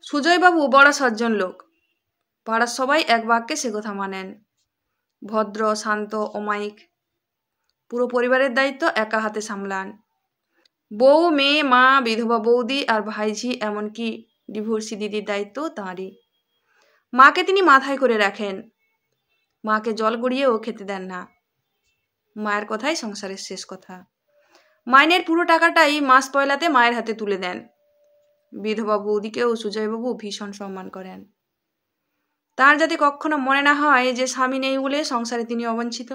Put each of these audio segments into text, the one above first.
সুজয়বাবু বড় সজ্জন লোক, পাড়ার সবাই এক বাক্যে সে কথা মানেন। ভদ্র, শান্ত, অমায়িক, পুরো পরিবারের দায়িত্ব একা হাতে সামলান। বউ, মেয়ে, মা, বিধবা বৌদি আর ভাইঝি, এমনকি ডিভোর্সি দিদির দায়িত্ব তাঁরই। মাকে তিনি মাথায় করে রাখেন, মাকে জল গড়িয়েও খেতে দেন না। মায়ের কথাই সংসারের শেষ কথা। মাইনের পুরো টাকাটাই মাস পয়লাতে মায়ের হাতে তুলে দেন। বিধবা বৌদিকেও সুজয়বাবু ভীষণ সম্মান করেন। তার যাতে কখনো মনে না হয় যে স্বামী নেই বলে সংসারে তিনি অবঞ্চিত,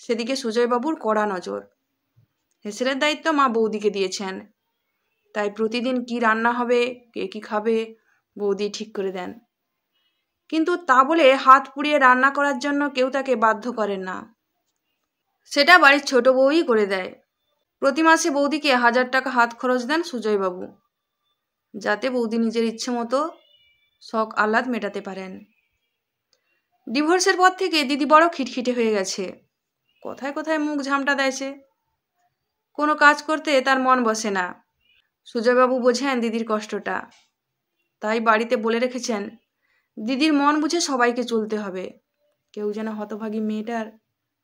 সেদিকে সুজয়বাবুর কড়া নজর। হেসেলের দায়িত্ব মা বৌদিকে দিয়েছেন, তাই প্রতিদিন কি রান্না হবে, কে কি খাবে, বৌদি ঠিক করে দেন। কিন্তু তা বলে হাত পুড়িয়ে রান্না করার জন্য কেউ তাকে বাধ্য করেন না, সেটা বাড়ির ছোট বউই করে দেয়। প্রতি মাসে বৌদিকে 1000 টাকা হাত খরচ দেন সুজয়বাবু, যাতে বৌদি নিজের ইচ্ছে মতো শখ আহ্লাদ মেটাতে পারেন। ডিভোর্সের পর থেকে দিদি বড় খিটখিটে হয়ে গেছে, কোথায় কোথায় মুখ ঝামটা দেয়ছে। কোনো কাজ করতে তার মন বসে না। সুজয়বাবু বোঝেন দিদির কষ্টটা, তাই বাড়িতে বলে রেখেছেন দিদির মন বুঝে সবাইকে চলতে হবে, কেউ যেন হতভাগী মেয়েটার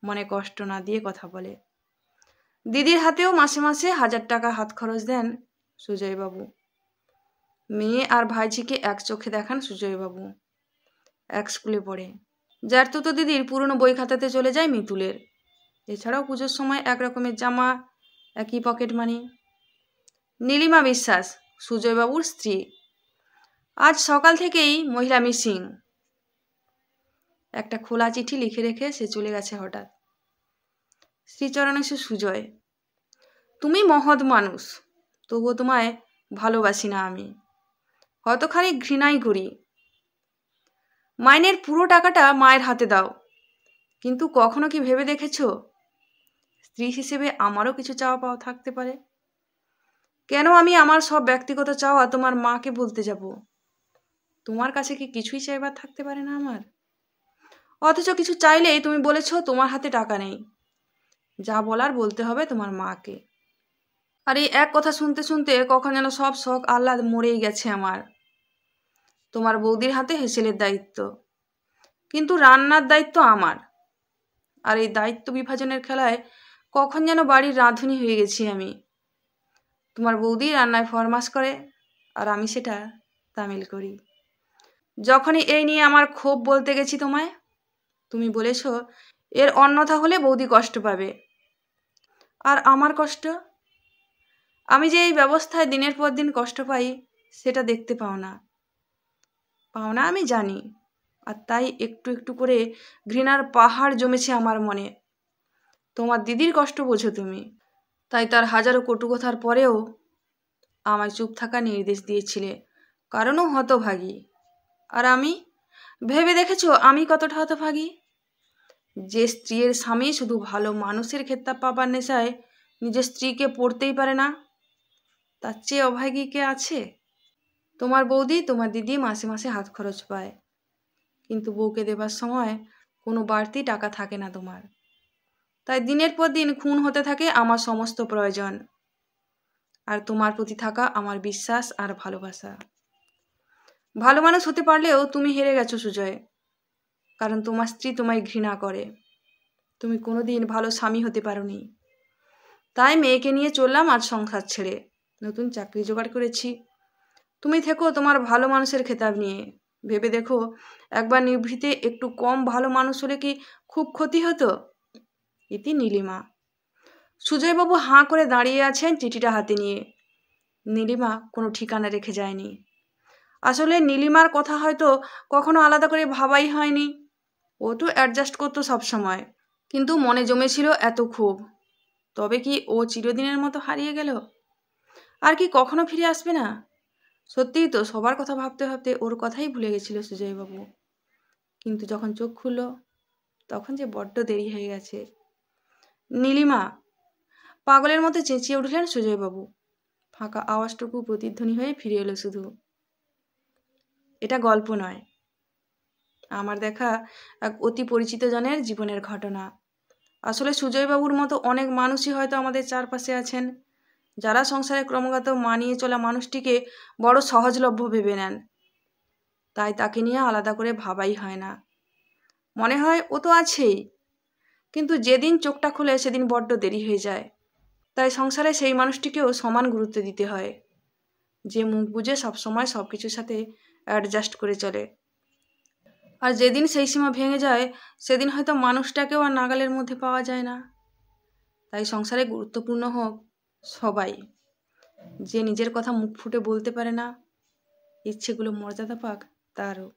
মনে কষ্ট না দিয়ে কথা বলে। দিদির হাতেও মাসে মাসে 1000 টাকা হাত খরচ দেন সুজয়বাবু। মেয়ে আর ভাইঝিকে এক চোখে দেখান সুজয়বাবু। এক স্কুলে পড়ে। যার তো দিদির পুরনো বই খাতাতে চলে যায় মিতুলের। এছাড়াও পুজোর সময় এক রকমের জামা, একই পকেট মানি। নীলিমা বিশ্বাস সুজয়বাবুর স্ত্রী, আজ সকাল থেকেই মহিলা মিসিং। একটা খোলা চিঠি লিখে রেখে সে চলে গেছে হঠাৎ। শ্রীচরণে সে সুজয়, তুমি মহৎ মানুষ, তবুও তোমায় ভালোবাসি না আমি, হয়তো খালি ঘৃণাই করি। মাইনের পুরো টাকাটা মায়ের হাতে দাও, কিন্তু কখনো কি ভেবে দেখেছ স্ত্রী হিসেবে আমারও কিছু চাওয়া পাওয়া থাকতে পারে? কেন আমি আমার সব ব্যক্তিগত চাওয়া তোমার মাকে বলতে যাব? তোমার কাছে কি কিছুই চাইবার থাকতে পারে না আমার? অথচ কিছু চাইলেই তুমি বলেছ তোমার হাতে টাকা নেই। যা বলার বলতে হবে তোমার মাকে। আর এই এক কথা শুনতে শুনতে কখন যেন সব শখ আহ্লাদ মরেই গেছে আমার। তোমার বৌদির হাতে হেসেলের দায়িত্ব, কিন্তু রান্নার দায়িত্ব আমার। আর এই দায়িত্ব বিভাজনের খেলায় কখন যেন বাড়ির রাঁধুনি হয়ে গেছি আমি। তোমার বৌদি রান্নায় ফরমাস করে আর আমি সেটা তামিল করি। যখনই এই নিয়ে আমার ক্ষোভ বলতে গেছি তোমায়, তুমি বলেছ এর অন্যথা হলে বৌদি কষ্ট পাবে। আর আমার কষ্ট, আমি যে এই ব্যবস্থায় দিনের পর দিন কষ্ট পাই সেটা দেখতে পাও না আমি জানি। আর তাই একটু একটু করে ঘৃণার পাহাড় জমেছে আমার মনে। তোমার দিদির কষ্ট বোঝো তুমি, তাই তার হাজারো কটু কথার পরেও আমায় চুপ থাকার নির্দেশ দিয়েছিলে, কারণও হতভাগী। আর আমি ভেবে দেখেছো আমি কতটা হতভাগী? যে স্ত্রীর স্বামী শুধু ভালো মানুষের খেতাব পাবার নেশায় নিজের স্ত্রীকে পড়তেই পারে না, তার চেয়ে অভাগী কে আছে? তোমার বৌদি, তোমার দিদি মাসে মাসে হাত খরচ পায়, কিন্তু বউকে দেবার সময় কোনো বাড়তি টাকা থাকে না তোমার। তাই দিনের পর দিন খুন হতে থাকে আমার সমস্ত প্রয়োজন, আর তোমার প্রতি থাকা আমার বিশ্বাস আর ভালোবাসা। ভালো মানুষ হতে পারলেও তুমি হেরে গেছো সুজয়, কারণ তোমার স্ত্রী তোমায় ঘৃণা করে। তুমি কোনোদিন ভালো স্বামী হতে পারোনি। তাই মেয়েকে নিয়ে চললাম আজ সংসার ছেড়ে, নতুন চাকরি জোগাড় করেছি। তুমি থেকো তোমার ভালো মানুষের খেতাব নিয়ে। ভেবে দেখো একবার নিভৃতে একটু কম ভালো মানুষ হলে কি খুব ক্ষতি হতো? ইতি নীলিমা। সুজয়বাবু হাঁ করে দাঁড়িয়ে আছেন চিঠিটা হাতে নিয়ে। নীলিমা কোনো ঠিকানা রেখে যায়নি। আসলে নীলিমার কথা হয়তো কখনো আলাদা করে ভাবাই হয়নি। ও তো অ্যাডজাস্ট করতো সবসময়, কিন্তু মনে জমেছিল এত ক্ষোভ। তবে কি ও চিরদিনের মতো হারিয়ে গেল? আর কি কখনো ফিরে আসবে না? সত্যিই তো সবার কথা ভাবতে ভাবতে ওর কথাই ভুলে গেছিল সুজয়বাবু। কিন্তু যখন চোখ খুলল তখন যে বড্ড দেরি হয়ে গেছে। নীলিমা! পাগলের মতো চেঁচিয়ে উঠলেন সুজয়বাবু। ফাঁকা আওয়াজটুকু প্রতিধ্বনি হয়ে ফিরে এলো শুধু। এটা গল্প নয়, আমার দেখা এক অতি পরিচিত জনের জীবনের ঘটনা। আসলে সুজয়বাবুর মতো অনেক মানুষই হয়তো আমাদের চারপাশে আছেন, যারা সংসারে ক্রমাগত মানিয়ে চলা মানুষটিকে বড় সহজলভ্য ভেবে নেন, তাই তাকে নিয়ে আলাদা করে ভাবাই হয় না। মনে হয় ও তো আছেই, কিন্তু যেদিন চোখটা খুলে সেদিন বড্ড দেরি হয়ে যায়। তাই সংসারে সেই মানুষটিকেও সমান গুরুত্ব দিতে হয়, যে মুখ বুজে সবসময় সব কিছুর সাথে অ্যাডজাস্ট করে চলে। আর যেদিন সেই সীমা ভেঙে যায়, সেদিন হয়তো মানুষটাকেও আর নাগালের মধ্যে পাওয়া যায় না। তাই সংসারে গুরুত্বপূর্ণ হোক সবাই, যে নিজের কথা মুখ ফুটে বলতে পারে না, ইচ্ছেগুলো মর্যাদা পাক তারও।